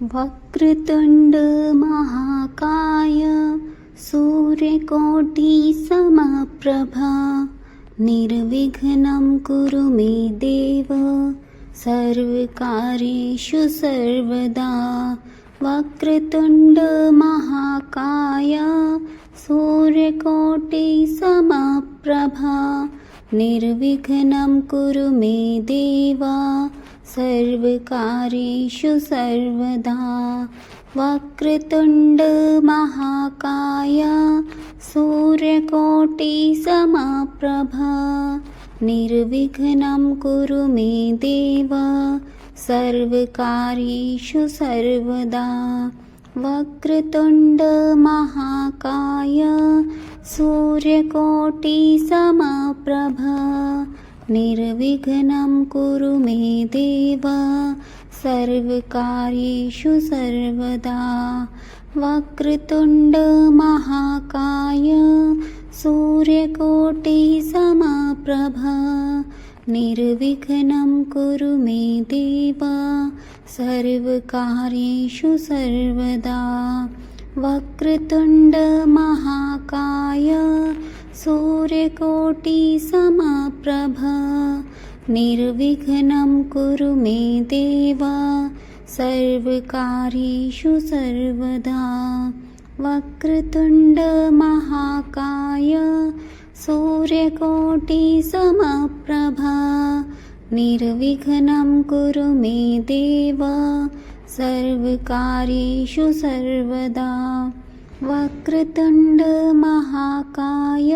वक्रतुण्ड महाकाय सूर्यकोटि समप्रभा निर्विघ्नं कुरु मे देव सर्वकार्येषु सर्वदा। वक्रतुण्ड महाकाय सूर्यकोटि समप्रभा निर्विघ्नं कुरु मे देव सर्वकार्येषु सर्वदा। वक्रतुण्ड महाकाय सूर्यकोटि समप्रभा निर्विघ्नं कुरु मे देव सर्वकार्येषु सर्वदा। वक्रतुण्ड महाकाय सूर्यकोटि समप्रभा निर्विघ्नं कुरु मे देव सर्वकार्येषु सर्वदा। वक्रतुण्ड महाकाय सूर्यकोटि समप्रभा निर्विघ्नं कुरु मे देव सर्वकार्येषु सर्वदा। वक्रतुण्ड महाकाय सूर्यकोटि समप्रभा निर्विघ्नं कुरु मे देव सर्वकार्येषु सर्वदा। वक्रतुण्ड महाकाय सूर्यकोटि समप्रभा निर्विघ्नं कुरु मे देव सर्वकार्येषु सर्वदा। वक्रतुण्ड महाकाय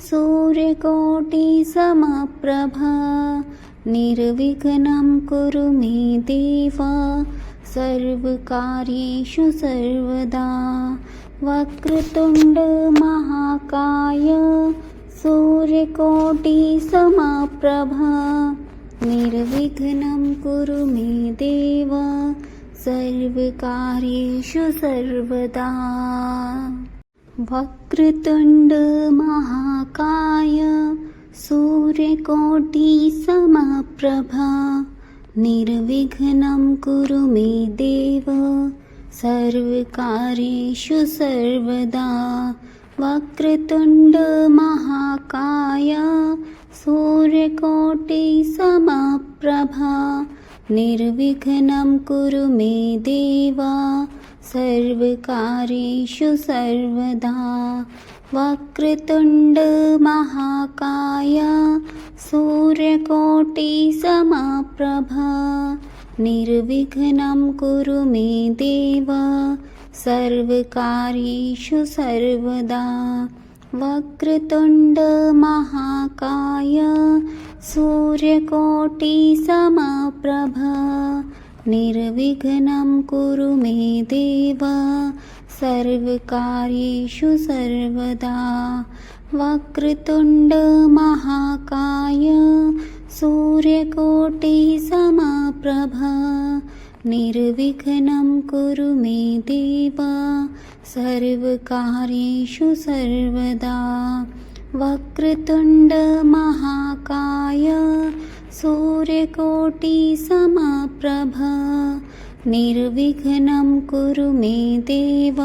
सूर्यकोटि समप्रभा निर्विघ्नं कुरु मे देव सर्वकार्येषु सर्वदा। वक्रतुण्ड महाकाय सूर्यकोटि समप्रभा निर्विघ्नं कुरु मे देव सर्वकार्येषु सर्वदा। वक्रतुण्ड महाकाय सूर्यकोटि समप्रभा निर्विघ्नं कुरु मे देव सर्वकार्येषु सर्वदा। वक्रतुण्ड महाकाय सूर्यकोटि समप्रभा निर्विघ्नं कुरु मे देव सर्वकार्येषु सर्वदा। वक्रतुण्ड महाकाय सूर्यकोटि समप्रभा निर्विघ्नं कुरु मे देव सर्वकार्येषु सर्वदा। वक्रतुण्ड महाकाय सूर्यकोटि समप्रभा निर्विघ्नं कुरु मे देव सर्वकार्येषु सर्वदा। वक्रतुण्ड महाकाय सूर्यकोटि समप्रभा निर्विघ्नं कुरु मे देव सर्वकार्येषु सर्वदा। वक्रतुण्ड महाकाय सूर्यकोटि समप्रभा निर्विघ्नं कुरु मे देव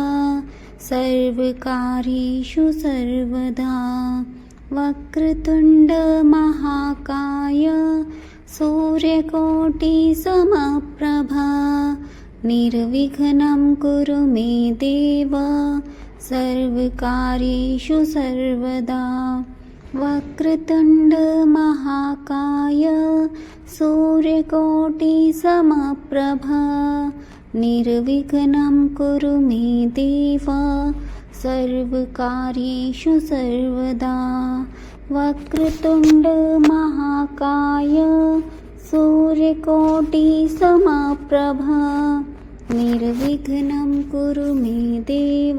सर्वकार्येषु सर्वदा। वक्रतुण्ड महाकाय सूर्यकोटि समप्रभा निर्विघ्नं कुरु मे देव सर्वकार्येषु सर्वदा। वक्रतुण्ड महाकाय सूर्यकोटि समप्रभा निर्विघ्नं कुरु मे देव सर्वकार्येषु सर्वदा। वक्रतुण्ड महाकाय सूर्यकोटि समप्रभा निर्विघ्नं कुरु मे देव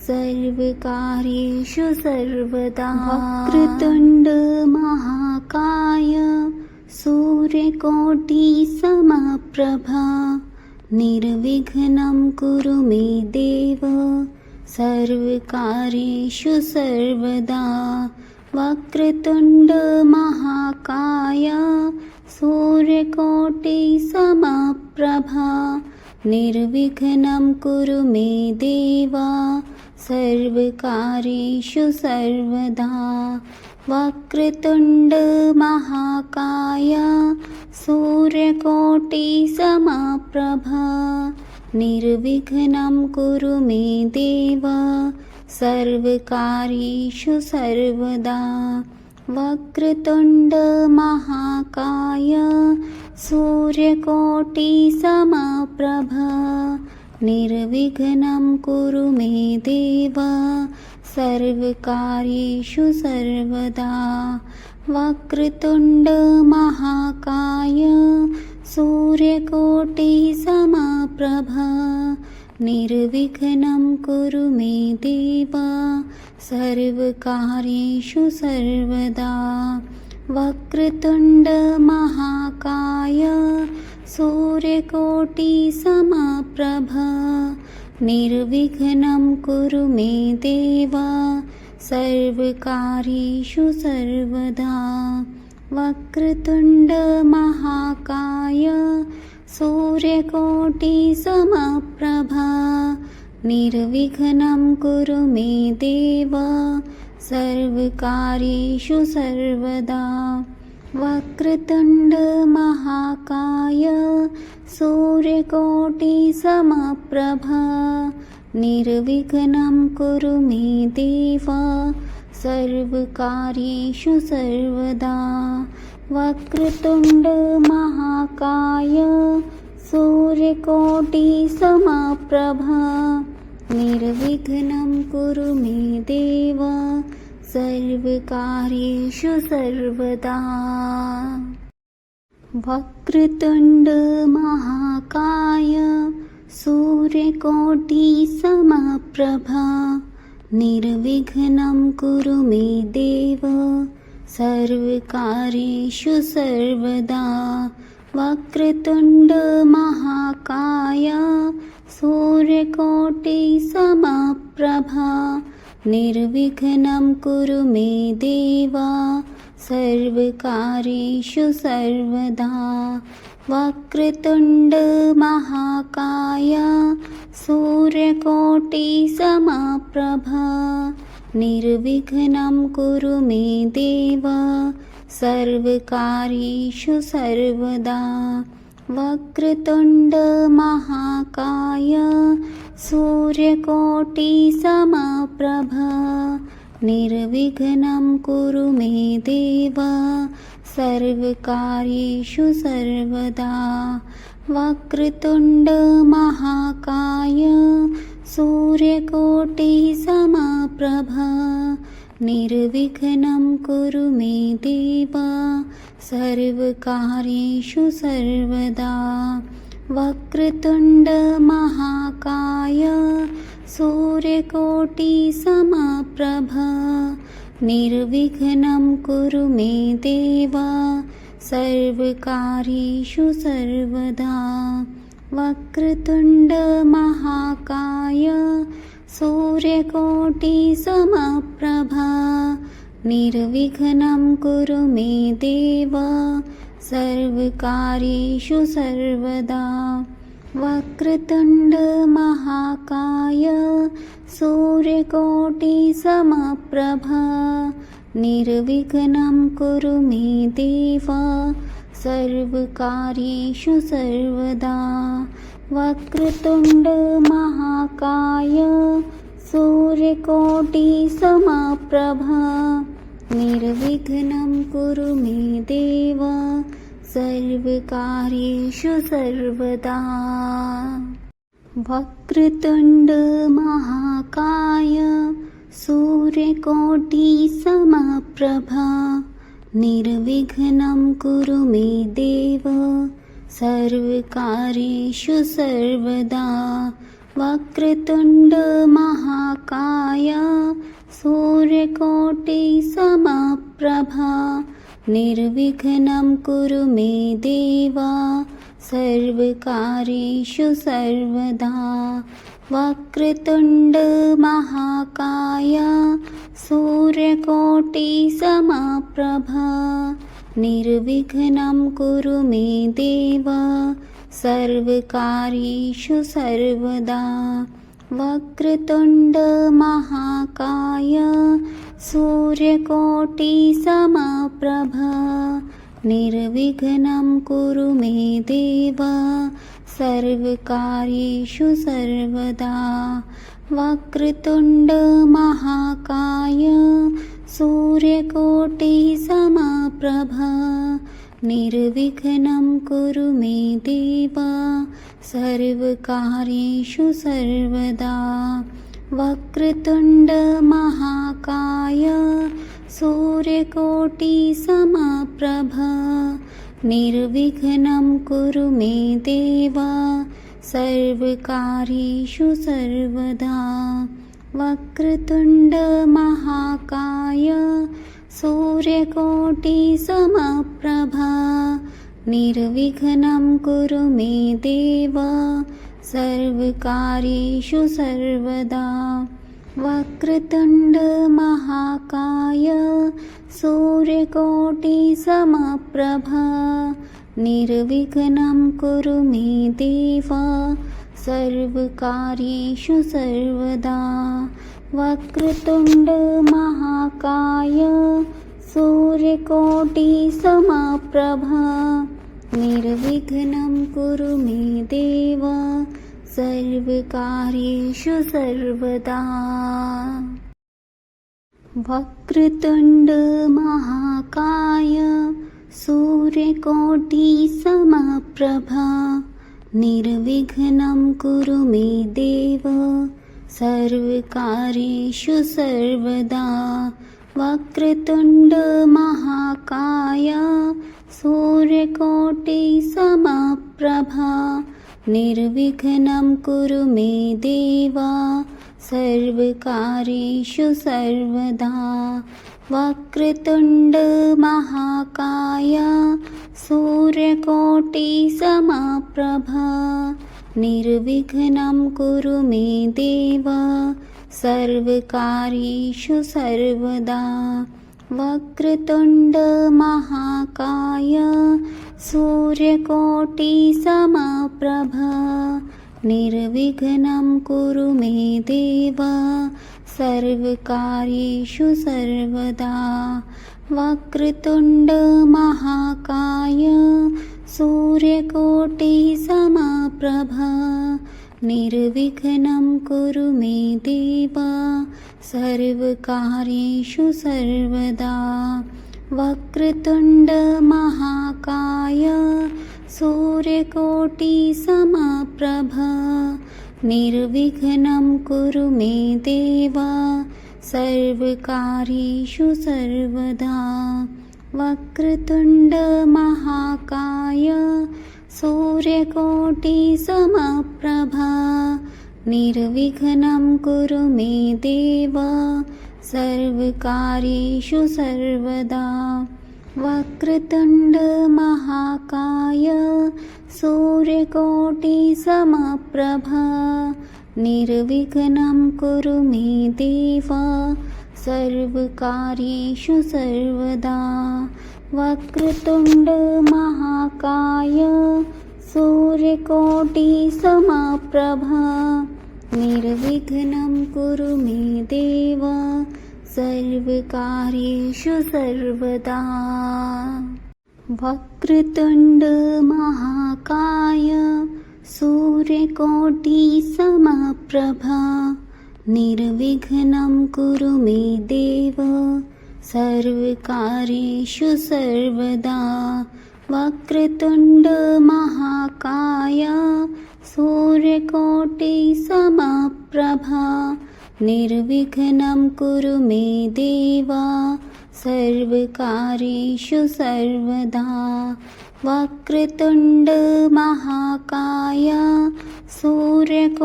सर्वकार्येषु सर्वदा। वक्रतुण्ड महाकाय सूर्यकोटि समप्रभा निर्विघ्नं कुरु मे देव सर्वकार्येषु सर्वदा। वक्रतुण्ड महाकाय सूर्यकोटि समप्रभा निर्विघ्नं कुरु मे देव सर्वकार्येषु सर्वदा वक्रतुण्ड महाकाय सूर्यकोटिसमप्रभा निर्विघ्नं कुरु मे देव सर्वकार्येषु सर्वदा वक्रतुण्ड महाकाय सूर्यकोटिसमप्रभा निर्विघ्नं कुरु मे देव सर्वकार्येषु सर्वदा वक्रतुण्ड महाकाय सूर्यकोटिसमप्रभा निर्विघ्नं कुरु मे देव सर्वकार्येषु सर्वदा वक्रतुण्ड महाकाय सूर्यकोटिसमप्रभा निर्विघ्नं कुरु मे देव सर्वकार्येषु सर्वदा वक्रतुण्ड महाकाय सूर्यकोटिसमप्रभा निर्विघ्नं कुरु मे देव सर्वकार्येषु सर्वदा वक्रतुण्ड महाकाय सूर्यकोटिसमप्रभा निर्विघ्नं कुरु मे देव सर्वकार्येषु सर्वदा वक्रतुण्ड महाकाय सूर्यकोटिसमप्रभा निर्विघ्नं कुरु मे देव सर्वकार्येषु सर्वदा वक्रतुण्ड महाकाय सूर्यकोटिसमप्रभा निर्विघ्नं कुरु मे देव सर्वकार्येषु सर्वदा वक्रतुण्ड महाकाय सूर्यकोटिसमप्रभा निर्विघ्नं कुरु मे देव सर्वकार्येषु सर्वदा वक्रतुण्ड महाकाय सूर्यकोटिसमप्रभा निर्विघ्नं कुरु मे देव सर्वकार्येषु सर्वदा वक्रतुण्ड महाकाय सूर्यकोटिसमप्रभा निर्विघ्नं कुरु मे देव सर्वकार्येषु सर्वदा वक्रतुण्ड महाकाय सूर्यकोटिसमप्रभा निर्विघ्नं कुरु मे देव सर्वकार्येषु सर्वदा वक्रतुण्ड महाकाय सूर्यकोटिसमप्रभा निर्विघ्नं कुरु मे देव सर्वकार्येषु सर्वदा वक्रतुण्ड महाकाय सूर्यकोटिसमप्रभा निर्विघ्नं कुरु मे देव सर्वकार्येषु सर्वदा वक्रतुण्ड महाकाय सूर्यकोटिसमप्रभा निर्विघ्नं कुरु मे देव सर्वकार्येषु सर्वदा वक्रतुण्ड महाकाय सूर्यकोटिसमप्रभा निर्विघ्नं कुरु मे देव सर्वकार्येषु सर्वदा वक्रतुण्ड महाकाय सूर्यकोटिसमप्रभा निर्विघ्नं कुरु मे देव सर्वकार्येषु सर्वदा वक्रतुण्ड महाकाय सूर्यकोटिसमप्रभा निर्विघ्नं कुरु मे देव सर्वकार्येषु सर्वदा वक्रतुण्ड महाकाय सूर्यकोटिसमप्रभा निर्विघ्नं कुरु मे देव सर्वकार्येषु सर्वदा वक्रतुण्ड महाकाय सूर्यकोटिसमप्रभ निर्विघ्नं कुरु मे देव सर्वकार्येषु सर्वदा वक्रतुण्ड महाकाय सूर्यकोटिसमप्रभ निर्विघ्नं कुरु मे देव सर्वकार्येषु सर्वदा वक्रतुण्ड महाकाय सूर्यकोटिसमप्रभ निर्विघ्नं कुरु मे देव सर्वकार्येषु सर्वदा वक्रतुण्ड महाकाय सूर्यकोटिसमप्रभ निर्विघ्नं कुरु मे देव सर्वकार्येषु सर्वदा वक्रतुण्ड महाकाय सूर्यकोटिसमप्रभ निर्विघ्नं कुरु मे देव सर्वकार्येषु सर्वदा वक्रतुण्ड महाकाय सूर्यकोटिसमप्रभ निर्विघ्नं कुरु मे देव सर्वकार्येषु सर्वदा वक्रतुण्ड महाकाय सूर्यकोटिसमप्रभ निर्विघ्नं कुरु मे देव सर्वकार्येषु सर्वदा वक्रतुण्ड महाकाय सूर्यकोटिसमप्रभ निर्विघ्नं कुरु मे देव सर्वकार्येषु सर्वदा वक्रतुण्ड महाकाय सूर्यकोटिसमप्रभ निर्विघ्नं कुरु मे देव सर्वकार्येषु सर्वदा वक्रतुण्ड महाकाय सूर्यकोटिसमप्रभ निर्विघ्नं कुरु मे देव सर्वकार्येषु सर्वदा वक्रतुण्ड महाकाय सूर्यकोटिसमप्रभ निर्विघ्नं कुरु मे देव सर्वकार्येषु सर्वदा वक्रतुण्ड महाकाय सूर्यकोटिसमप्रभ निर्विघ्नं कुरु मे देव सर्वकार्येषु सर्वदा वक्रतुण्ड महाकाय सूर्यकोटिसमप्रभ निर्विघ्नं कुरु मे देव सर्वकार्येषु सर्वदा वक्रतुण्ड महाकाय सूर्यकोटिसमप्रभ निर्विघ्नं कुरु मे देव सर्वकार्येषु सर्वदा वक्रतुण्ड महाकाय सूर्यकोटिसमप्रभ निर्विघ्नं कुरु मे देव सर्वकार्येषु सर्वदा वक्रतुण्ड महाकाय सूर्यकोटिसमप्रभ निर्विघ्नं कुरु मे देव सर्वकार्येषु सर्वदा वक्रतुण्ड महाकाय सूर्यकोटिसमप्रभ निर्विघ्नं कुरु मे देव सर्वकार्येषु सर्वदा वक्रतुण्ड महाकाय सूर्यकोटिसमप्रभ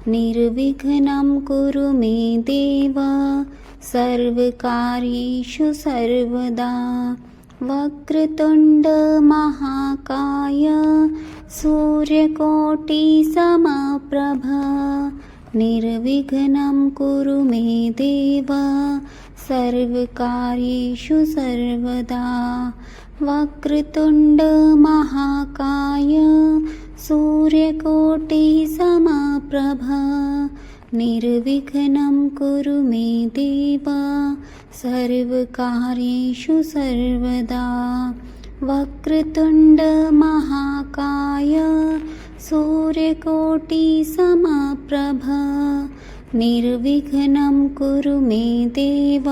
निर्विघ्नं कुरु मे देव सर्वकार्येषु सर्वदा वक्रतुण्ड महाकाय सूर्यकोटिसमप्रभ निर्विघ्नं कुरु मे देव सर्वकार्येषु सर्वदा वक्रतुण्ड महाकाय सूर्यकोटिसमप्रभ निर्विघ्नं कुरु मे देव सर्वकार्येषु सर्वदा। वक्रतुण्ड महाकाय सूर्यकोटिसमप्रभ निर्विघ्नं कुरु मे देव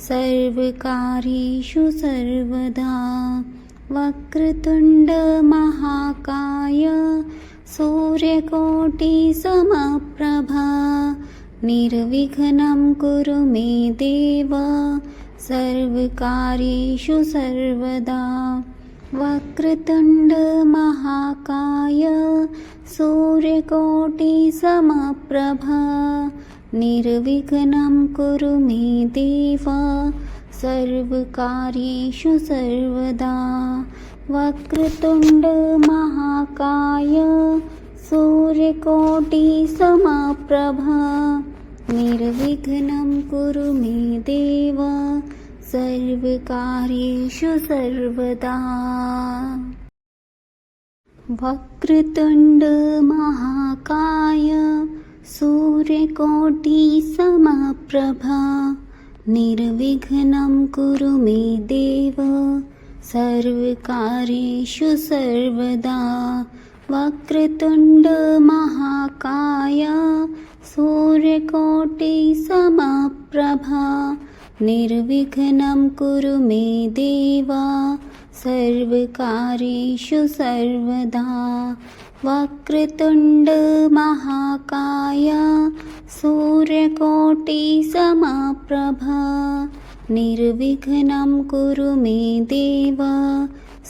सर्वकार्येषु सर्वदा। वक्रतुण्ड महाकाय सूर्यकोटिसमप्रभ निर्विघ्नं कुरु मे देव सर्वकार्येषु सर्वदा। वक्रतुण्ड महाकाय सूर्यकोटिसमप्रभ निर्विघ्नं कुरु मे देव सर्वकार्येषु सर्वदा। वक्रतुण्ड महाकाय सूर्यकोटिसमप्रभ निर्विघ्नं कुरु मे देव सर्वकार्येषु सर्वदा। वक्रतुण्ड महाकाय सूर्यकोटिसमप्रभ निर्विघ्नं कुरु मे देव सर्वकार्येषु सर्वदा। वक्रतुण्ड महाकाय सूर्यकोटिसमप्रभ निर्विघ्नं कुरु मे देव सर्वकार्येषु सर्वदा। वक्रतुण्ड महाकाय सूर्यकोटिसमप्रभ निर्विघ्नं कुरु मे देव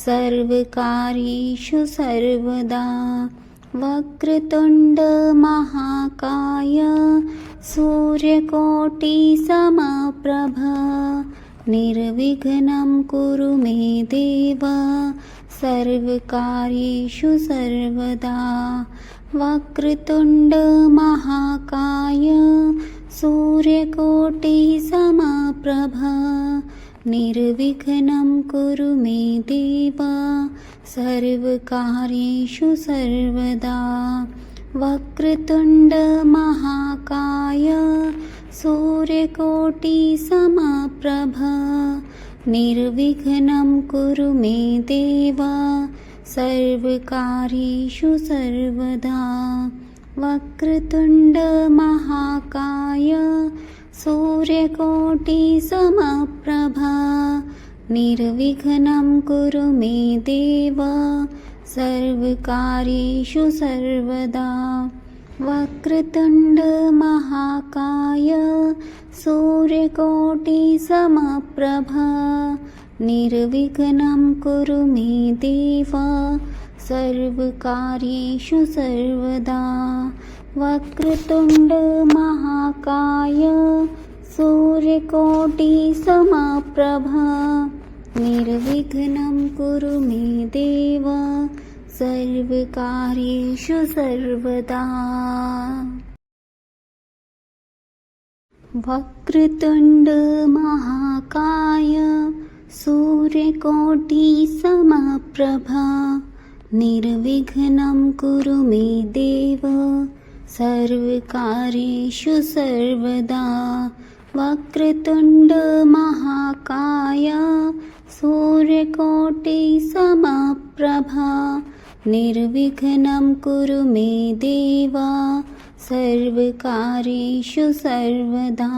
सर्वकार्येषु सर्वदा। वक्रतुण्ड महाकाय सूर्यकोटिसमप्रभ निर्विघ्नं कुरु मे देव सर्वकार्येषु सर्वदा। वक्रतुण्ड महाकाय सूर्यकोटिसमप्रभ निर्विघ्नं कुरु मे देव सर्वकार्येषु सर्वदा। वक्रतुण्ड महाकाय सूर्यकोटिसमप्रभ निर्विघ्नं कुरु मे देव सर्वकार्येषु सर्वदा। वक्रतुण्ड महाकाय सूर्यकोटिसमप्रभ निर्विघ्नं कुरु मे देव सर्वकार्येषु सर्वदा। वक्रतुण्ड महाकाय सूर्यकोटिसमप्रभ निर्विघ्नं कुरु मे देव सर्वकार्येषु सर्वदा। वक्रतुण्ड महाकाय सूर्यकोटिसमप्रभ निर्विघ्नं कुरु मे देव सर्वकार्येषु सर्वदा। वक्रतुण्ड महाकाय सूर्यकोटिसमप्रभ निर्विघ्नं कुरु मे देव सर्वकार्येषु सर्वदा। वक्रतुण्ड महाकाय सूर्यकोटिसमप्रभ निर्विघ्नं कुरु मे देव सर्वकार्येषु सर्वदा।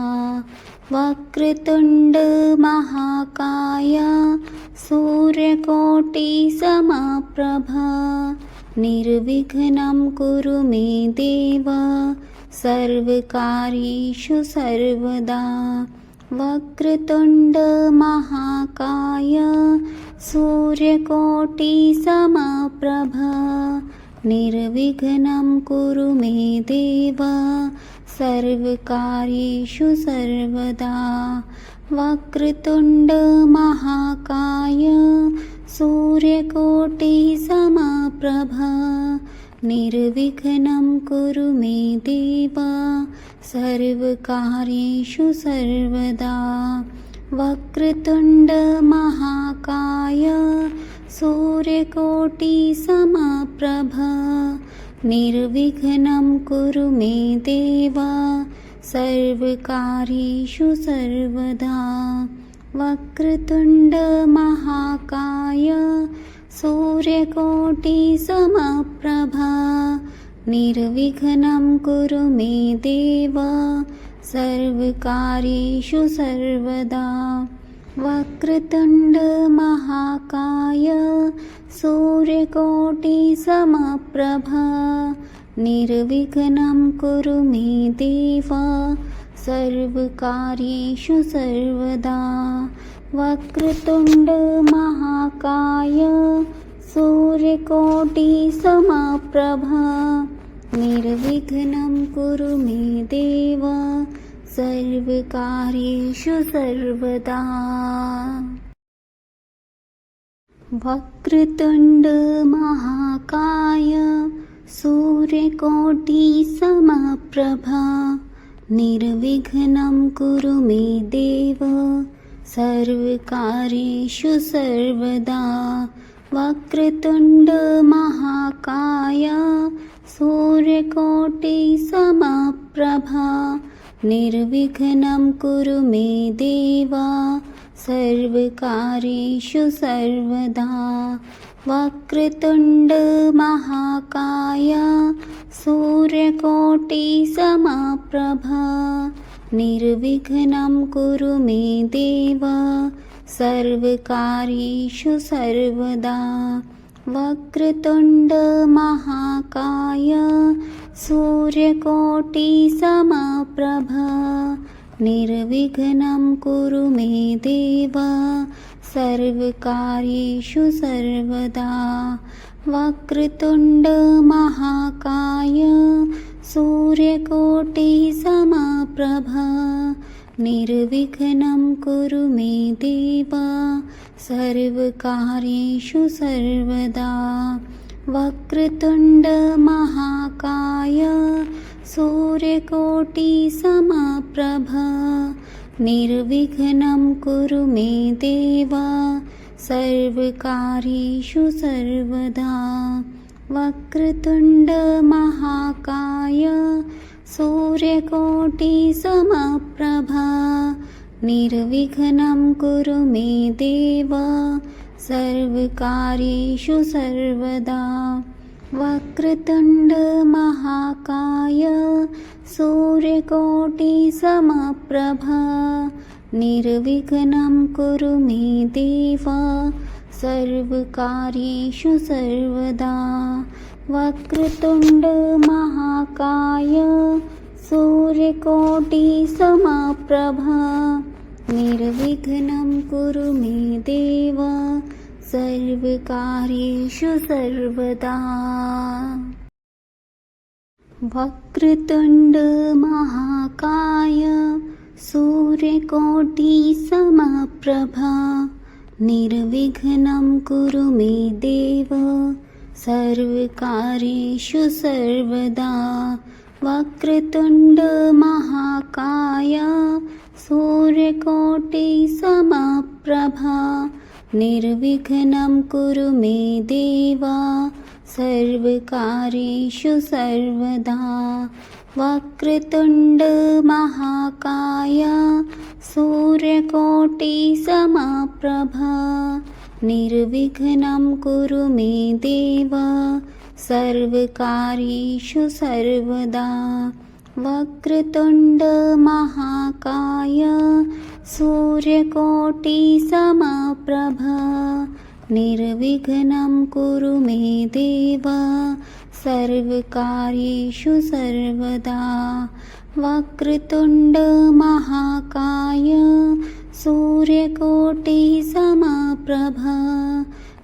वक्रतुण्ड महाकाय सूर्यकोटिसमप्रभ निर्विघ्नं कुरु मे देव सर्वकार्येषु सर्वदा। वक्रतुण्ड महाकाय सूर्यकोटिसमप्रभ निर्विघ्नं कुरु मे देव सर्वकार्येषु सर्वदा। वक्रतुण्ड महाकाय सूर्यकोटिसमप्रभ निर्विघ्नं कुरु मे देव सर्वकार्येषु सर्वदा। वक्रतुण्ड महाकाय सूर्यकोटिसमप्रभ निर्विघ्नं कुरु मे देव सर्वकार्येषु सर्वदा। वक्रतुण्ड महाकाय सूर्यकोटिसमप्रभ निर्विघ्नं कुरु मे देव सर्वकार्येषु सर्वदा। वक्रतुण्ड महाकाय सूर्यकोटिसमप्रभ निर्विघ्नं कुरु मे देव सर्वकार्येषु सर्वदा। वक्रतुण्ड महाकाय सूर्यकोटिसमप्रभ निर्विघ्नं कुरु मे देव सर्वकार्येषु सर्वदा। वक्रतुण्ड महाकाय सूर्यकोटिसमप्रभ निर्विघ्नं कुरु मे देव सर्वकार्येषु सर्वदा। वक्रतुण्ड महाकाय सूर्यकोटिसमप्रभ निर्विघ्नं कुरु मे देव सर्वकार्येषु सर्वदा। वक्रतुण्ड महाकाय सूर्यकोटिसमप्रभ निर्विघ्नं कुरु मे देव सर्वकार्येषु सर्वदा। वक्रतुण्ड महाकाय सूर्यकोटिसमप्रभ निर्विघ्नं कुरु मे देव सर्वकार्येषु सर्वदा। वक्रतुण्ड महाकाय सूर्यकोटिसमप्रभ निर्विघ्नं कुरु मे देव सर्वकार्येषु सर्वदा। वक्रतुण्ड महाकाय सूर्यकोटिसमप्रभ निर्विघ्नं कुरु मे देव सर्वकार्येषु सर्वदा। वक्रतुण्ड महाकाय सूर्यकोटिसमप्रभ निर्विघ्नं कुरु मे देव सर्वकार्येषु सर्वदा। वक्रतुण्ड महाकाय सूर्यकोटिसमप्रभ निर्विघ्नं कुरु मे देव सर्वकार्येषु सर्वदा। वक्रतुण्ड महाकाय सूर्यकोटिसमप्रभ निर्विघ्नं कुरु मे देव सर्वकार्येषु सर्वदा। वक्रतुण्ड महाकाय सूर्यकोटिसमप्रभ निर्विघ्नं कुरु मे देव सर्वकार्येषु सर्वदा। वक्रतुण्ड महाकाय सूर्यकोटिसमप्रभ निर्विघ्नं कुरु मे देव सर्वकार्येषु सर्वदा। वक्रतुण्ड महाकाय सूर्यकोटिसमप्रभ निर्विघ्नं कुरु मे देव सर्वकार्येषु सर्वदा। वक्रतुण्ड महाकाय सूर्यकोटिसमप्रभ निर्विघ्नं कुरु मे देव सर्वकार्येषु सर्वदा। वक्रतुण्ड महाकाय सूर्यकोटिसमप्रभ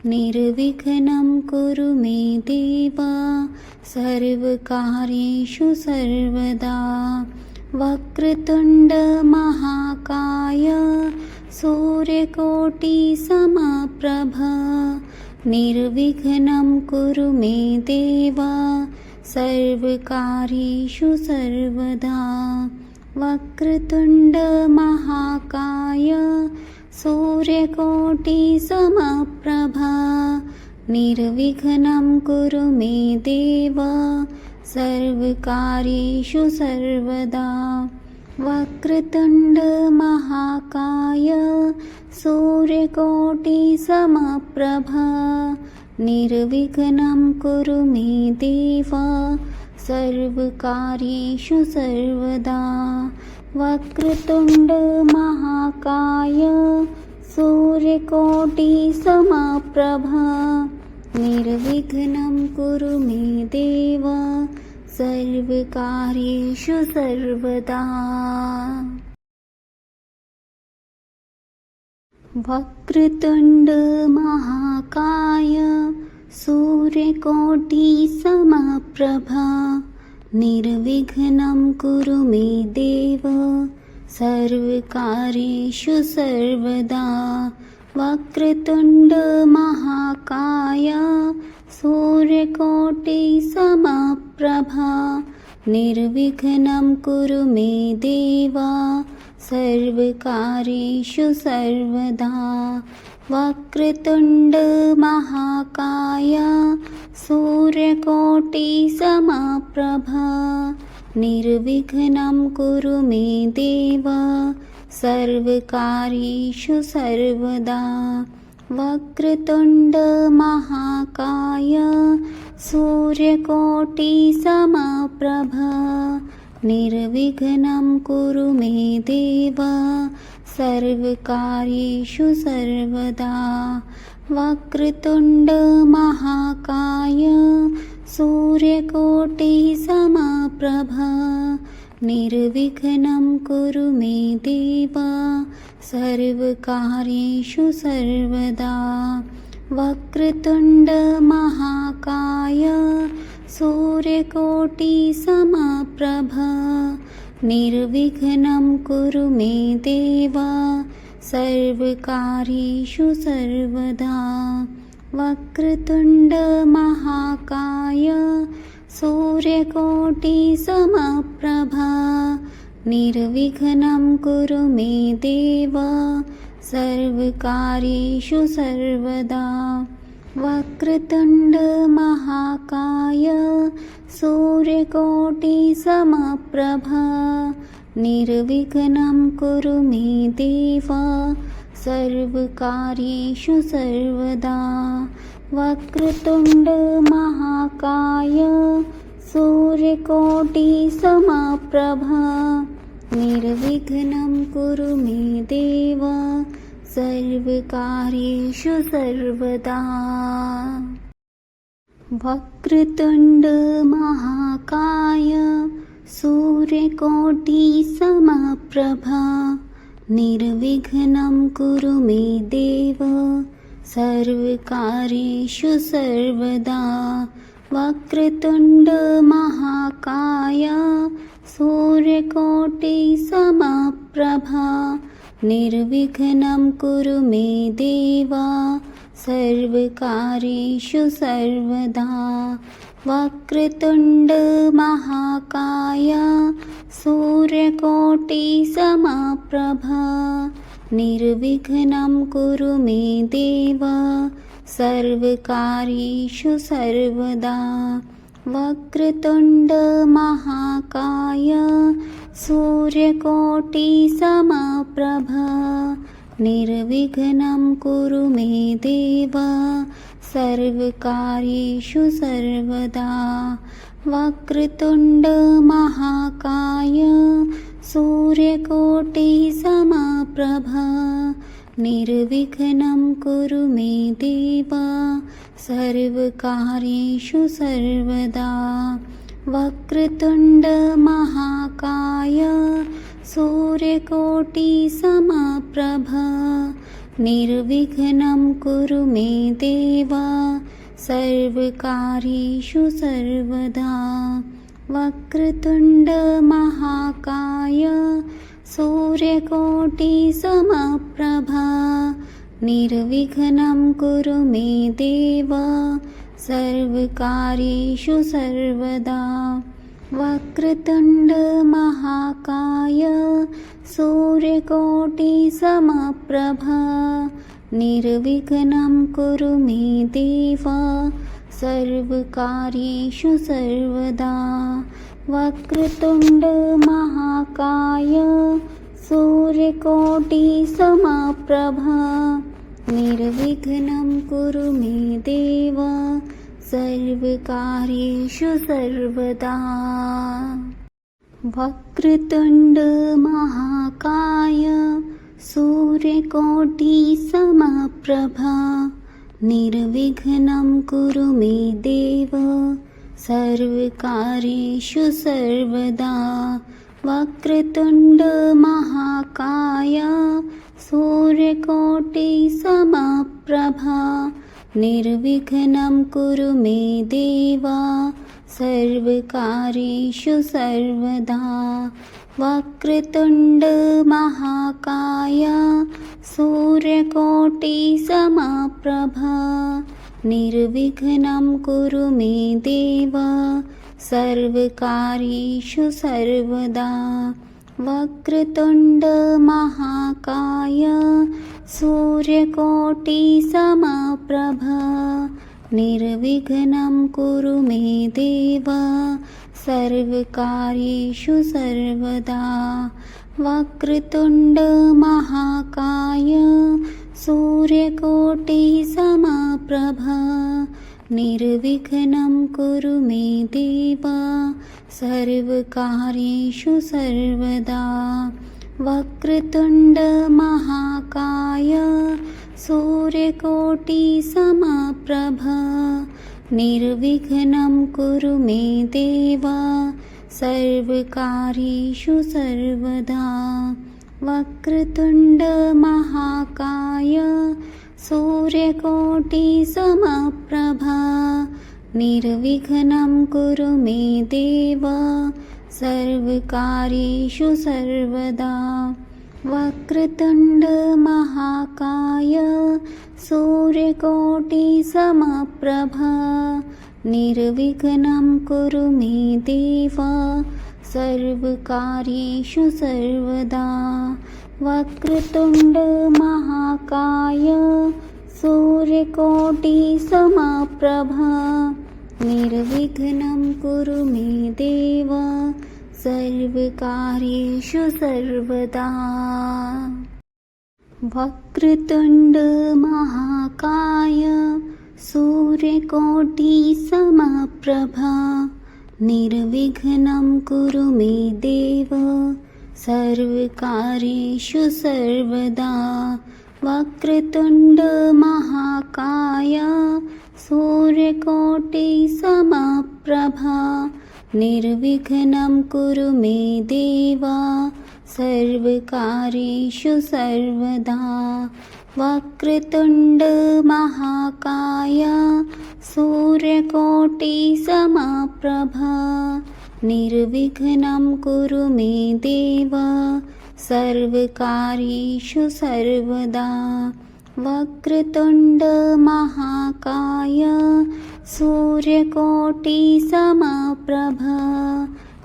निर्विघ्नं कुरु मे देव सर्वकार्येषु सर्वदा। वक्रतुण्ड महाकाय सूर्यकोटिसमप्रभ निर्विघ्नं कुरु मे देव सर्वकार्येषु सर्वदा। वक्रतुण्ड महाकाय सूर्यकोटिसमप्रभा निर्विघ्नं कुरु मे देव सर्वकार्येषु सर्वदा। वक्रतुण्ड महाकाय सूर्यकोटिसमप्रभा निर्विघ्नं कुरु मे देव सर्वकार्येषु सर्वदा। वक्रतुण्ड महाकाय सूर्यकोटिसमप्रभा निर्विघ्नं कुरु मे देव सर्वकार्येषु सर्वदा। वक्रतुण्ड महाकाय सूर्यकोटिसमप्रभा निर्विघ्नं कुरु मे देव सर्वकार्येषु सर्वदा। वक्रतुण्ड महाकाय सूर्यकोटिसमप्रभा निर्विघ्नं कुरु मे देव सर्वकार्येषु सर्वदा। वक्रतुण्ड महाकाय सूर्यकोटिसमप्रभा निर्विघ्नं कुरु मे देव सर्वकार्येषु सर्वदा। वक्रतुण्ड महाकाय सूर्यकोटिसमप्रभा निर्विघ्नं कुरु मे देव सर्वकार्येषु सर्वदा। वक्रतुण्ड महाकाय सूर्यकोटिसमप्रभा निर्विघ्नं कुरु मे देव सर्वकार्येषु सर्वदा। वक्रतुण्ड महाकाय सूर्यकोटिसमप्रभा निर्विघ्नं कुरु मे देव सर्वकार्येषु सर्वदा। वक्रतुण्ड महाकाय सूर्यकोटिसमप्रभा निर्विघ्नं कुरु मे देव सर्वकार्येषु सर्वदा। वक्रतुण्ड महाकाय सूर्यकोटिसमप्रभा निर्विघ्नं कुरु मे देव सर्वकार्येषु सर्वदा। वक्रतुण्ड महाकाय सूर्यकोटिसमप्रभा निर्विघ्नं कुरु मे देव सर्वकार्येषु सर्वदा। वक्रतुण्ड महाकाय सूर्यकोटिसमप्रभा निर्विघ्नं कुरु मे देव सर्वकार्येषु सर्वदा। वक्रतुण्ड महाकाय सूर्यकोटिसमप्रभा निर्विघ्नं कुरु मे देव सर्वकार्येषु सर्वदा। वक्रतुण्ड महाकाय सूर्यकोटिसमप्रभा निर्विघ्नं कुरु मे देव सर्वकार्येषु सर्वदा। वक्रतुण्ड महाकाय सूर्यकोटिसमप्रभा निर्विघ्नं कुरु मे देव सर्वकार्येषु सर्वदा। वक्रतुण्ड महाकाय सूर्यकोटिसमप्रभा निर्विघ्नं कुरु मे देव सर्वकार्येषु सर्वदा। वक्रतुण्ड महाकाय सूर्यकोटिसमप्रभा निर्विघ्नं कुरु मे देव सर्वकार्येषु सर्वदा। वक्रतुण्ड महाकाय सूर्यकोटिसमप्रभा निर्विघ्नं कुरु मे देव सर्वकार्येषु सर्वदा। वक्रतुण्ड महाकाय सूर्यकोटिसमप्रभा निर्विघ्नं कुरु मे देव सर्वकार्येषु सर्वदा। वक्रतुण्ड महाकाय सूर्यकोटिसमप्रभा निर्विघ्नं कुरु मे देव सर्वकार्येषु सर्वदा। वक्रतुण्ड महाकाय सूर्यकोटिसमप्रभा निर्विघ्नं कुरु मे देव सर्वकार्येषु सर्वदा। वक्रतुण्ड महाकाय सूर्यकोटिसमप्रभा निर्विघ्नं कुरु मे देव सर्वकार्येषु सर्वदा। वक्रतुण्ड महाकाय सूर्यकोटिसमप्रभा निर्विघ्नं कुरु मे देव सर्वकार्येषु सर्वदा। वक्रतुण्ड महाकाय सूर्यकोटिसमप्रभा निर्विघ्नं कुरु मे देव सर्वकार्येषु सर्वदा। वक्रतुण्ड महाकाय सूर्यकोटिसमप्रभा निर्विघ्नं कुरु मे देव सर्वकार्येषु सर्वदा। वक्रतुण्ड महाकाय सूर्यकोटिसमप्रभा निर्विघ्नं कुरु मे देव सर्वकार्येषु सर्वदा। वक्रतुण्ड महाकाय सूर्यकोटिसमप्रभा निर्विघ्नं कुरु मे देव सर्वकार्येषु सर्वदा। वक्रतुण्ड महाकाय सूर्यकोटिसमप्रभा निर्विघ्नं कुरु मे देव सर्वकार्येषु सर्वदा। वक्रतुण्ड महाकाय सूर्यकोटिसमप्रभा निर्विघ्नं कुरु मे देव सर्वकार्येषु सर्वदा। वक्रतुण्ड महाकाय सूर्यकोटिसमप्रभा निर्विघ्नं कुरु मे देव सर्वकार्येषु सर्वदा। वक्रतुण्ड महाकाय सूर्यकोटिसमप्रभा निर्विघ्नं कुरु मे देव सर्वकार्येषु सर्वदा। वक्रतुण्ड महाकाय सूर्यकोटिसमप्रभा निर्विघ्नं कुरु मे देव सर्वकार्येषु सर्वदा। वक्रतुण्ड महाकाय सूर्यकोटिसमप्रभा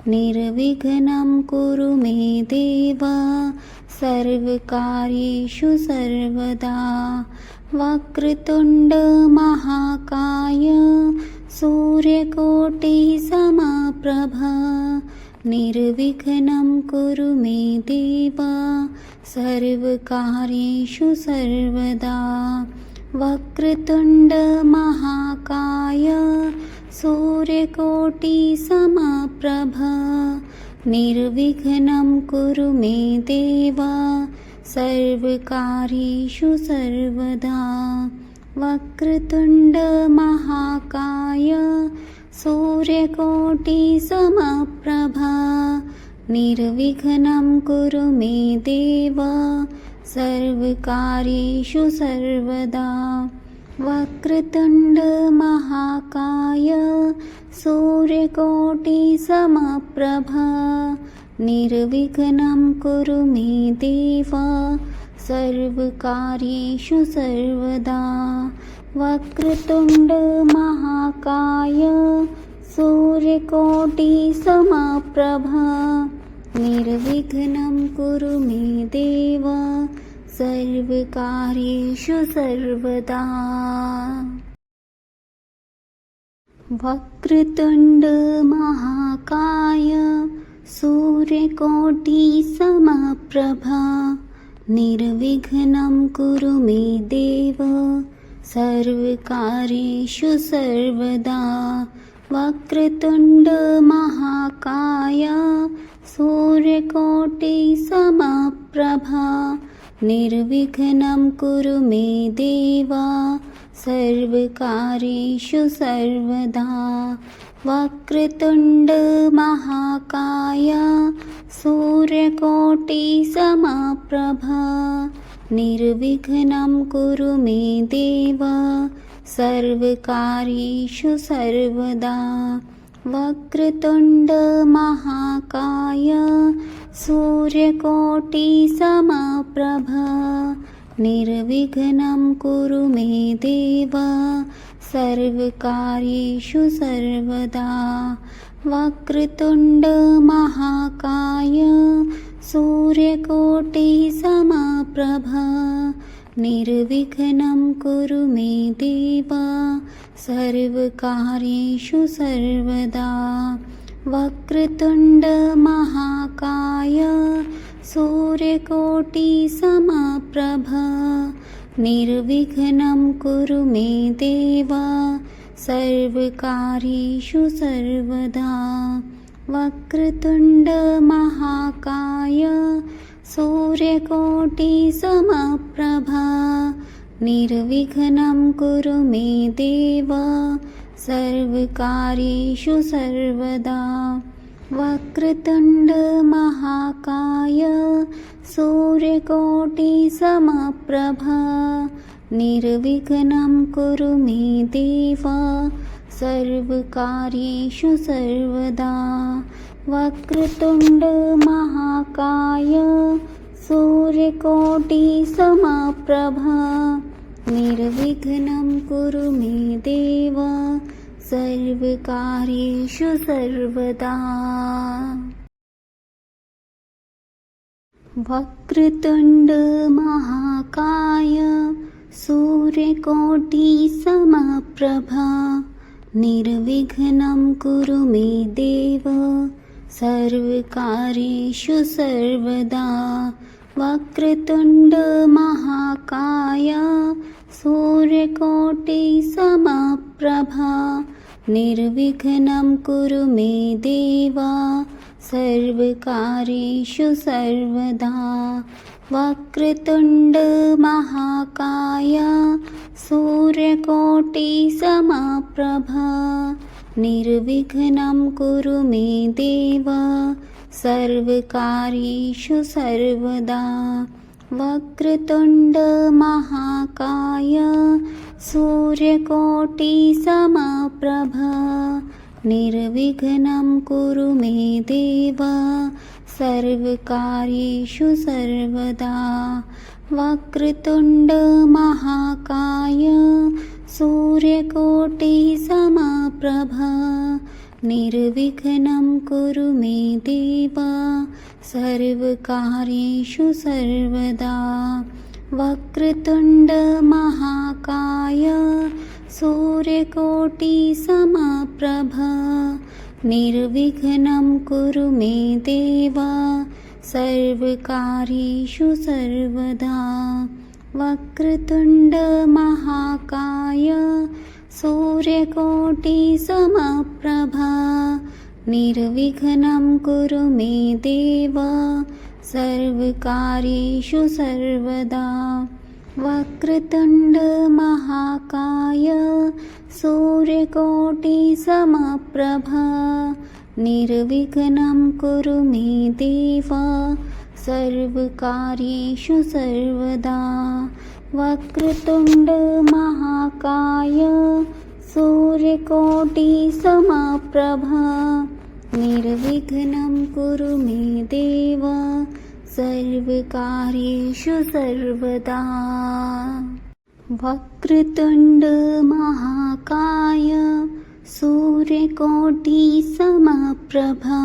निर्विघ्नं कुरु मे देव सर्वकार्येषु सर्वदा। वक्रतुण्ड महाकाय सूर्यकोटिसमप्रभा निर्विघ्नं कुरु मे देव सर्वकार्येषु सर्वदा। वक्रतुण्ड महाकाय सूर्यकोटिसमप्रभा निर्विघ्नं कुरु मे देव सर्वकार्येषु सर्वदा। वक्रतुण्ड महाकाय सूर्यकोटिसमप्रभा निर्विघ्नं कुरु मे देव सर्वकार्येषु सर्वदा। वक्रतुण्ड महाकाय सूर्यकोटिसमप्रभा निर्विघ्नं कुरु मे देव सर्वकार्येषु सर्वदा। वक्रतुण्ड महाकाय सूर्य सूर्यकोटिसमप्रभा निर्विघ्नं कुरु मे देव सर्वकार्येषु सर्वदा। वक्रतुण्ड महाकाय सूर्यकोटिसमप्रभा निर्विघ्नं कुरु मे देव सर्वकार्येषु सर्वदा। वक्रतुण्ड महाकाय सूर्यकोटिसमप्रभा निर्विघ्नं कुरु मे देव सर्वकार्येषु सर्वदा। वक्रतुण्ड महाकाय सूर्यकोटिसमप्रभा निर्विघ्नं कुरु मे देव सर्वकार्येषु सर्वदा। वक्रतुण्ड महाकाय सूर्यकोटिसमप्रभा निर्विघ्नं कुरु मे देव सर्वकार्येषु सर्वदा। वक्रतुण्ड महाकाय सूर्यकोटिसमप्रभा निर्विघ्नं कुरु मे देव सर्वकार्येषु सर्वदा। वक्रतुण्ड महाकाय सूर्यकोटिसमप्रभा निर्विघ्नं कुरु मे देव सर्वकार्येषु सर्वदा। वक्रतुण्ड महाकाय सूर्यकोटिसमप्रभा निर्विघ्नं कुरु मे देव सर्वकार्येषु सर्वदा। वक्रतुण्ड महाकाय सूर्यकोटिसमप्रभा निर्विघ्नं कुरु मे देव सर्वकार्येषु सर्वदा। वक्रतुण्ड महाकाय सूर्यकोटिसमप्रभा निर्विघ्नं कुरु मे देव सर्वकार्येषु सर्वदा। वक्रतुण्ड महाकाय सूर्यकोटिसमप्रभा निर्विघ्नं कुरु मे देव सर्वकार्येषु सर्वदा। वक्रतुण्ड महाकाय सूर्यकोटिसमप्रभा निर्विघ्नं कुरु मे देव सर्वकार्येषु सर्वदा। वक्रतुण्ड महाकाय सूर्यकोटिसमप्रभा निर्विघ्नं कुरु मे देव सर्वकार्येषु सर्वदा। वक्रतुण्ड महाकाय सूर्यकोटिसमप्रभा निर्विघ्नं कुरु मे देव सर्वकार्येषु सर्वदा। वक्रतुण्ड महाकाय सूर्यकोटिसमप्रभा निर्विघ्नं कुरु मे देव सर्वकार्येषु सर्वदा। वक्रतुण्ड महाकाय सूर्यकोटिसमप्रभा निर्विघ्नं कुरु मे देव सर्वकार्येषु सर्वदा। वक्रतुण्ड महाकाय सूर्यकोटिसमप्रभा निर्विघ्नं कुरु मे देव सर्वकार्येषु सर्वदा। वक्रतुण्ड महाकाय सूर्यकोटिसमप्रभा निर्विघ्नं कुरु मे देव सर्वकार्येषु सर्वदा। वक्रतुण्ड महाकाय सूर्यकोटिसमप्रभा निर्विघ्नं कुरु मे देव सर्वकार्येषु सर्वदा। वक्रतुण्ड महाकाय सूर्यकोटिसमप्रभा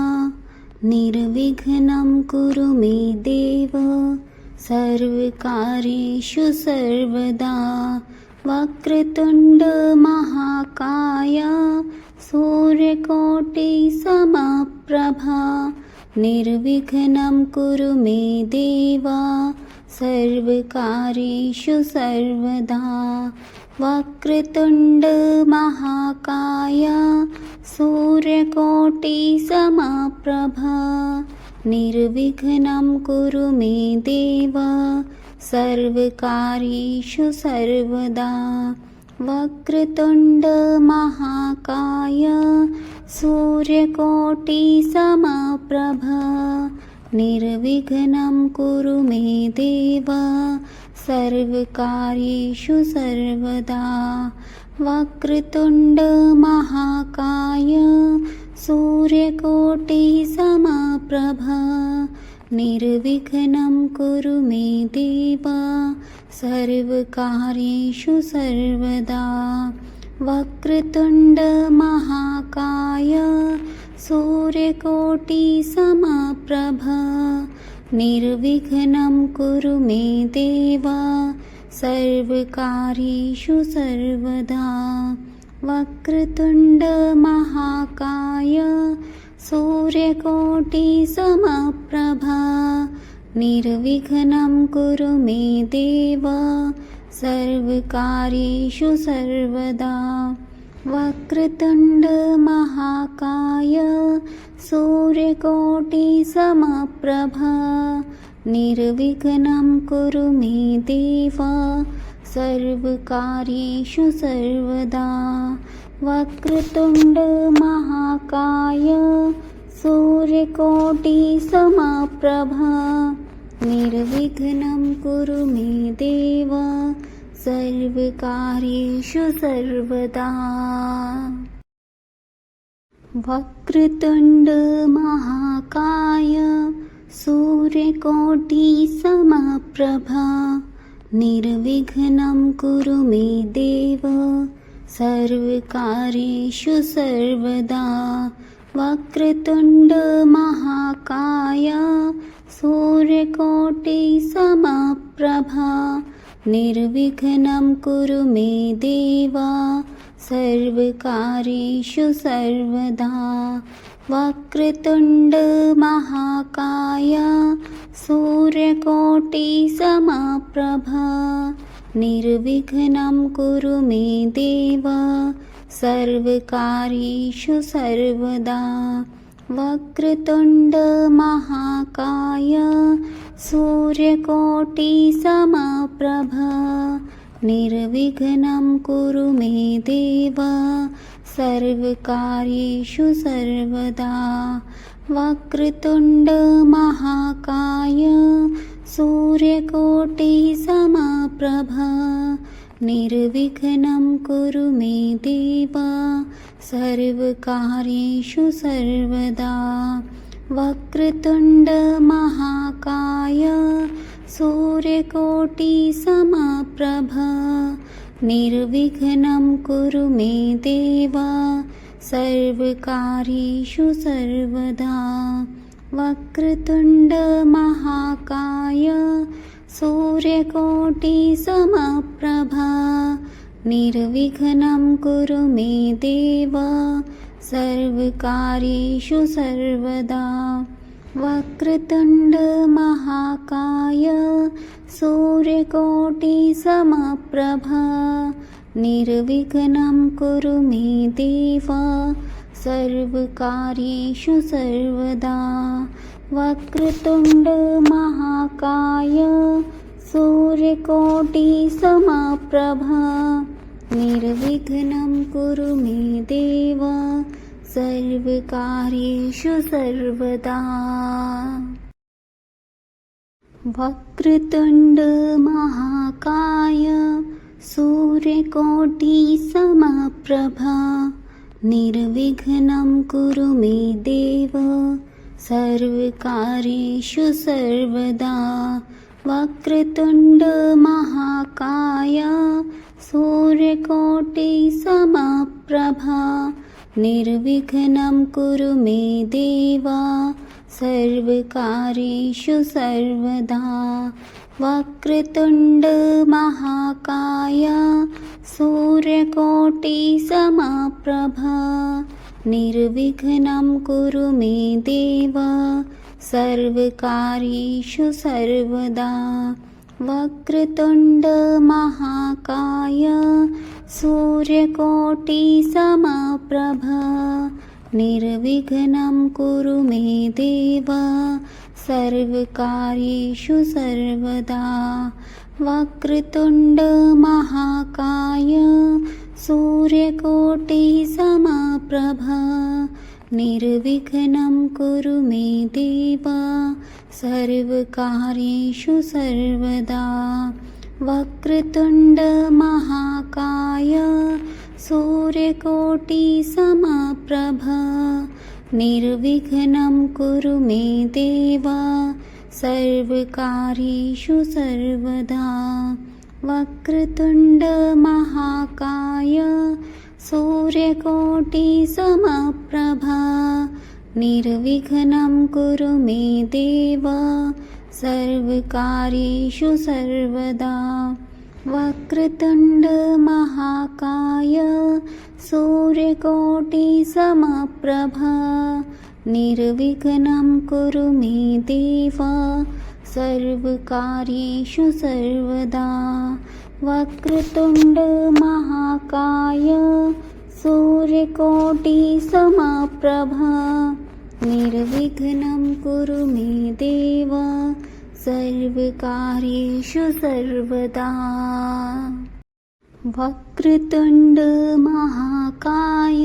निर्विघ्नं कुरु मे देव सर्वकार्येषु सर्वदा वक्रतुण्डमहाकाय सूर्यकोटिसमप्रभा निर्विघ्नं कुरु मे देव सर्वकार्येषु सर्वदा वक्रतुण्डमहाकाय सूर्यकोटिसमप्रभा निर्विघ्नं कुरु मे देव सर्वकार्येषु सर्वदा वक्रतुण्डमहाकाय सूर्यकोटिसमप्रभा निर्विघ्नं कुरु मे देव सर्वकार्येषु सर्वदा वक्रतुण्डमहाकाय सूर्यकोटिसमप्रभा निर्विघ्नं कुरु मे देव सर्वकार्येषु सर्वदा वक्रतुण्डमहाकाय सूर्यकोटिसमप्रभा निर्विघ्नं कुरु मे देव सर्वकार्येषु सर्वदा वक्रतुण्डमहाकाय सूर्यकोटिसमप्रभा निर्विघ्नं कुरु मे देव सर्वकार्येषु सर्वदा वक्रतुण्डमहाकाय सूर्यकोटिसमप्रभा निर्विघ्नं कुरु मे देव सर्वकार्येषु सर्वदा वक्रतुण्डमहाकाय सूर्यकोटिसमप्रभा निर्विघ्नं कुरु मे देव सर्वकार्येषु सर्वदा वक्रतुण्डमहाकाय सूर्यकोटिसमप्रभा निर्विघ्नं कुरु मे देव सर्वकार्येषु सर्वदा वक्रतुण्डमहाकाय सूर्यकोटिसमप्रभा निर्विघ्नं कुरु मे देव सर्वकार्येषु सर्वदा वक्रतुण्डमहाकाय सूर्यकोटिसमप्रभा निर्विघ्नं कुरु मे देव सर्वकार्येषु सर्वदा वक्रतुण्डमहाकाय सूर्यकोटिसमप्रभा निर्विघ्नं कुरु मे देव सर्वकार्येषु सर्वदा वक्रतुण्डमहाकाय सूर्यकोटिसमप्रभा निर्विघ्नं कुरु मे देव सर्वकार्येषु सर्वदा वक्रतुण्डमहाकाय सूर्यकोटिसमप्रभा निर्विघ्नं कुरु मे देव सर्वकार्येषु सर्वदा वक्रतुण्डमहाकाय सूर्यकोटिसमप्रभा निर्विघ्नं कुरु मे देव सर्वकार्येषु सर्वदा वक्रतुण्डमहाकाय सूर्यकोटिसमप्रभा निर्विघ्नं कुरु मे देव सर्वकार्येषु सर्वदा वक्रतुण्डमहाकाय सूर्यकोटिसमप्रभा निर्विघ्नं कुरु मे देव सर्वकार्येषु सर्वदा वक्रतुण्डमहाकाय सूर्यकोटिसमप्रभा निर्विघ्नं कुरु मे देव सर्वकार्येषु सर्वदा वक्रतुण्डमहाकाय सूर्यकोटिसमप्रभा निर्विघ्नं कुरु मे देव सर्वकार्येषु सर्वदा वक्रतुण्ड महाकाय सूर्यकोटिसमप्रभा निर्विघ्नं कुरु मे देव सर्वकार्येषु सर्वदा वक्रतुण्ड महाकाय सूर्यकोटिसमप्रभा निर्विघ्नं कुरु मे देव सर्वकार्येषु सर्वदा वक्रतुण्ड महाकाय सूर्यकोटिसमप्रभा निर्विघ्नं कुरु मे देव सर्वकार्येषु सर्वदा वक्रतुण्ड महाकाय सूर्यकोटिसमप्रभा निर्विघ्नं कुरु मे देव सर्वकार्येषु सर्वदा वक्रतुण्ड महाकाय सूर्यकोटिसमप्रभा निर्विघ्नं कुरु मे देव सर्वकार्येषु सर्वदा वक्रतुण्ड महाकाय सूर्यकोटिसमप्रभा निर्विघ्नं कुरु मे देव सर्वकार्येषु सर्वदा वक्रतुण्ड महाकाय सूर्यकोटिसमप्रभा निर्विघ्नं कुरु मे देव सर्वकार्येषु सर्वदा वक्रतुण्ड महाकाय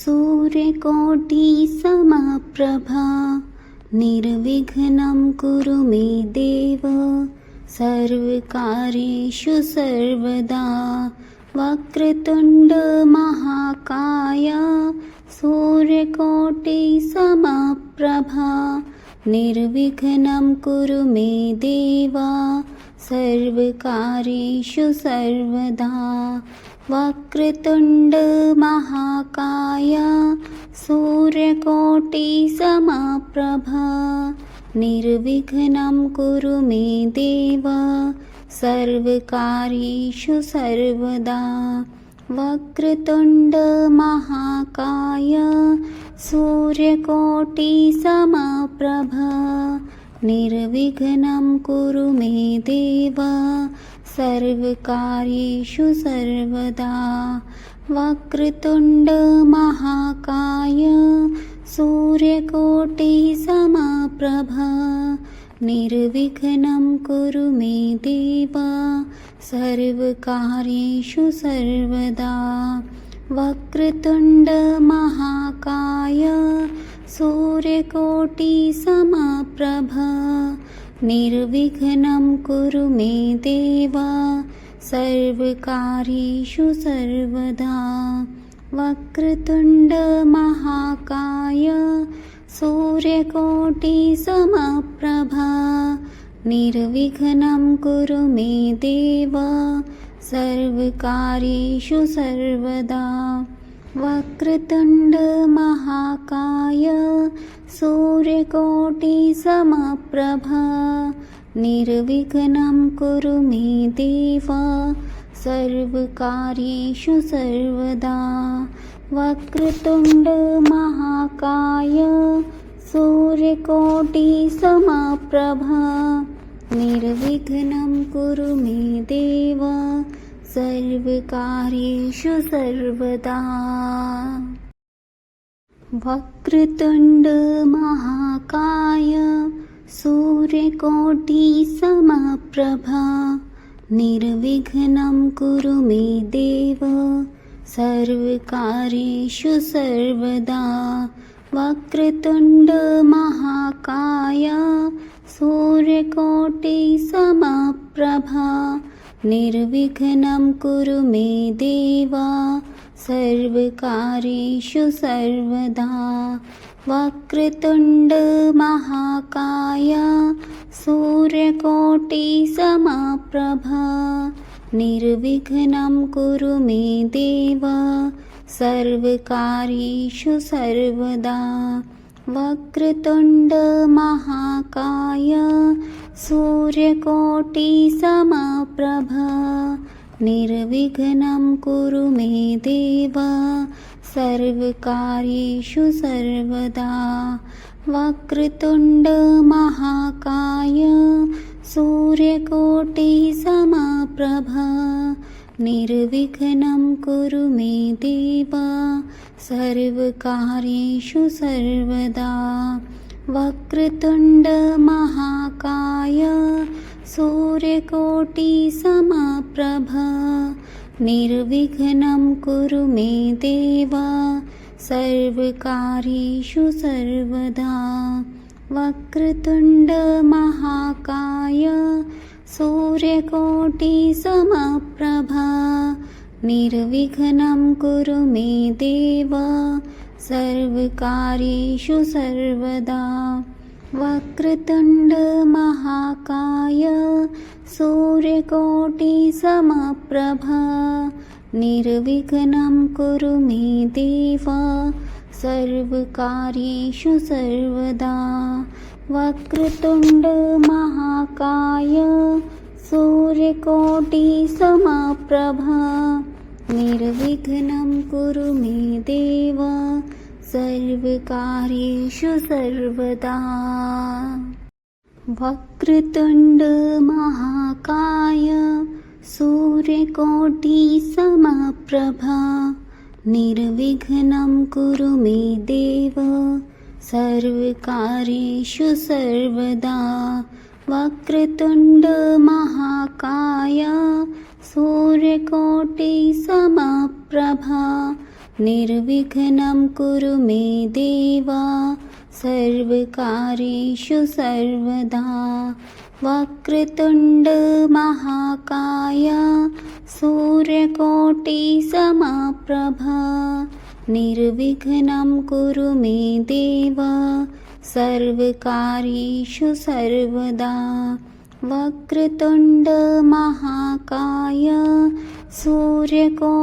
सूर्यकोटिसमप्रभा निर्विघ्नं कुरु मे देव सर्वकार्येषु सर्वदा वक्रतुण्ड महाकाय सूर्यकोटिसमप्रभा निर्विघ्नं कुरु मे देव सर्वकार्येषु सर्वदा वक्रतुण्ड महाकाय सूर्यकोटिसमप्रभा निर्विघ्नं कुरु मे देव सर्वकार्येषु सर्वदा वक्रतुण्ड महाकाय सूर्यकोटिसमप्रभा निर्विघ्नं कुरु मे देव सर्वकार्येषु सर्वदा वक्रतुण्ड महाकाय सूर्यकोटिसमप्रभा निर्विघ्नं कुरु मे देव सर्वकार्येषु सर्वदा वक्रतुण्ड महाकाय सूर्यकोटिसमप्रभा निर्विघ्नं कुरु मे देव सर्वकार्येषु सर्वदा वक्रतुण्ड महाकाय सूर्यकोटिसमप्रभा निर्विघ्नं कुरु मे देव सर्वकार्येषु सर्वदा वक्रतुण्ड महाकाय सूर्यकोटिसमप्रभा निर्विघ्नं कुरु मे देव सर्वकार्येषु सर्वदा वक्रतुण्ड महाकाय सूर्यकोटिसमप्रभा निर्विघ्नं कुरु मे देव सर्वकार्येषु सर्वदा वक्रतुण्ड महाकाय सूर्यकोटिसमप्रभा निर्विघ्नं कुरु मे देव सर्वकार्येषु सर्वदा वक्रतुण्ड महाकाय सूर्यकोटिसमप्रभा निर्विघ्नं कुरु मे देव सर्वकार्येषु सर्वदा वक्रतुण्ड महाकाय सूर्यकोटिसमप्रभा निर्विघ्नं कुरु मे देव सर्वकार्येषु सर्वदा वक्रतुण्ड महाकाय सूर्यकोटिसमप्रभ निर्विघ्नं कुरु मे देव सर्वकार्येषु सर्वदा वक्रतुण्ड महाकाय सूर्यकोटिसमप्रभ निर्विघ्नं कुरु मे देव सर्वकार्येषु सर्वदा वक्रतुण्ड महाकाय सूर्यकोटिसमप्रभ निर्विघ्नं कुरु मे देव सर्वकार्येषु सर्वदा वक्रतुण्ड महाकाय सूर्यकोटिसमप्रभ निर्विघ्नं कुरु मे देव सर्वकार्येषु सर्वदा वक्रतुण्ड महाकाय सूर्यकोटिसमप्रभ निर्विघ्नं कुरु मे देव सर्वकार्येषु सर्वदा वक्रतुण्ड महाकाय सूर्यकोटिसमप्रभ निर्विघ्नं कुरु मे देव सर्वकार्येषु सर्वदा वक्रतुण्ड महाकाय सूर्यकोटिसमप्रभ निर्विघ्नं कुरु मे देव सर्वकार्येषु सर्वदा वक्रतुण्ड महाकाय सूर्यकोटिसमप्रभ निर्विघ्नं कुरु मे देव सर्वकार्येषु सर्वदा वक्रतुण्ड महाकाय सूर्यकोटिसमप्रभ निर्विघ्नं कुरु मे देव सर्वकार्येषु सर्वदा वक्रतुण्ड महाकाय सूर्यकोटिसमप्रभ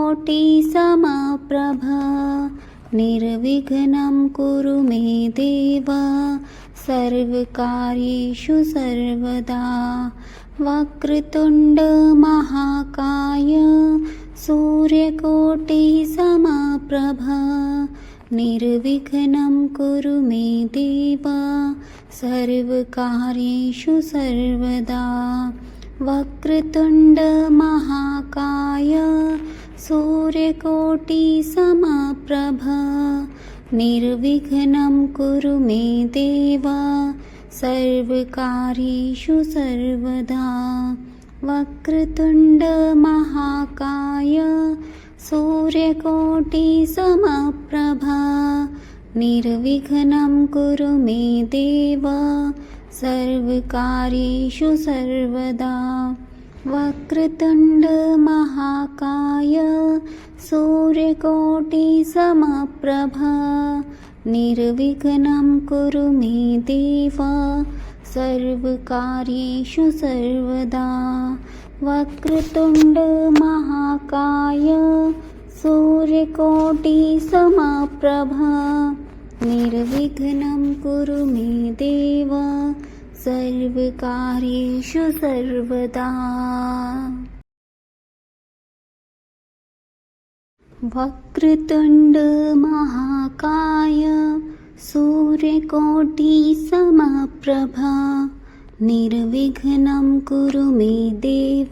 निर्विघ्नं कुरु मे देव सर्वकार्येषु सर्वदा वक्रतुण्ड महाकाय सूर्यकोटिसमप्रभ निर्विघ्नं कुरु मे देव सर्वकार्येषु सर्वदा वक्रतुण्ड महाकाय सूर्यकोटिसमप्रभ निर्विघ्नं कुरु मे देव सर्वकार्येषु सर्वदा वक्रतुण्ड महाकाय सूर्यकोटिसमप्रभ निर्विघ्नं कुरु मे देव सर्वकार्येषु सर्वदा वक्रतुण्ड महाकाय सूर्यकोटिसमप्रभ निर्विघ्नं कुरु मे देव सर्वकार्येषु सर्वदा वक्रतुण्ड महाकाय सूर्यकोटिसमप्रभ निर्विघ्नं कुरु मे देव सर्वकार्येषु सर्वदा वक्रतुण्ड महाकाय सूर्यकोटिसमप्रभ निर्विघ्नं कुरु मे देव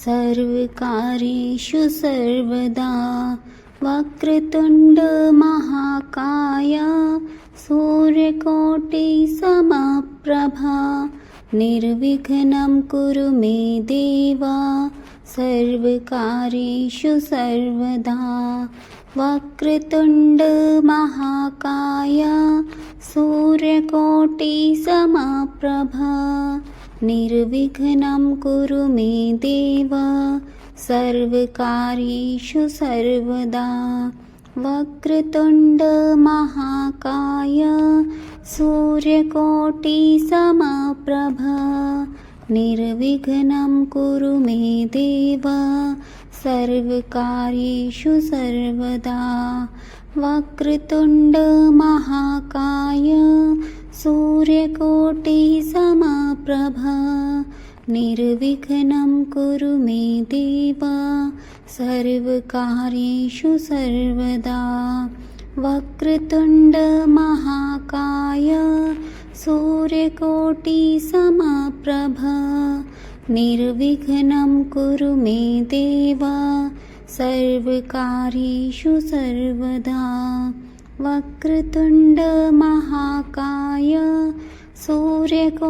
सर्वकार्येषु सर्वदा वक्रतुण्ड महाकाय सूर्यकोटिसमप्रभ निर्विघ्नं कुरु मे देव सर्वकार्येषु सर्वदा वक्रतुण्ड महाकाय सूर्यकोटिसमप्रभ निर्विघ्नं कुरु मे देव सर्वकार्येषु सर्वदा वक्रतुण्ड महाकाय सूर्यकोटिसमप्रभ निर्विघ्नं कुरु मे देव सर्वकार्येषु सर्वदा वक्रतुण्ड महाकाय सूर्यकोटिसमप्रभ निर्विघ्नं कुरु मे देव सर्वकार्येषु सर्वदा वक्रतुण्ड महाकाय सूर्यकोटिसमप्रभ निर्विघ्नं कुरु मे देव सर्वकार्येषु सर्वदा वक्रतुण्ड महाकाय सूर्यकोटिसमप्रभ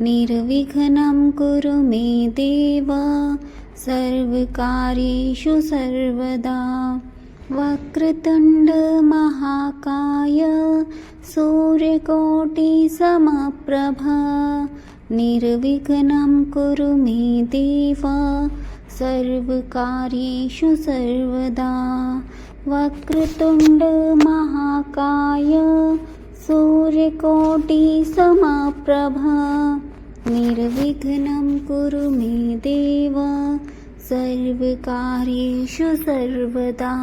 निर्विघ्नं कुरु मे देव सर्वकार्येषु सर्वदा वक्रतुण्ड महाकाय सूर्यकोटिसमप्रभ निर्विघ्नं कुरु मे देव सर्वकार्येषु सर्वदा वक्रतुण्ड महाकाय सूर्यकोटिसमप्रभ निर्विघ्नं कुरु मे देव सर्वकार्येषु सर्वदा।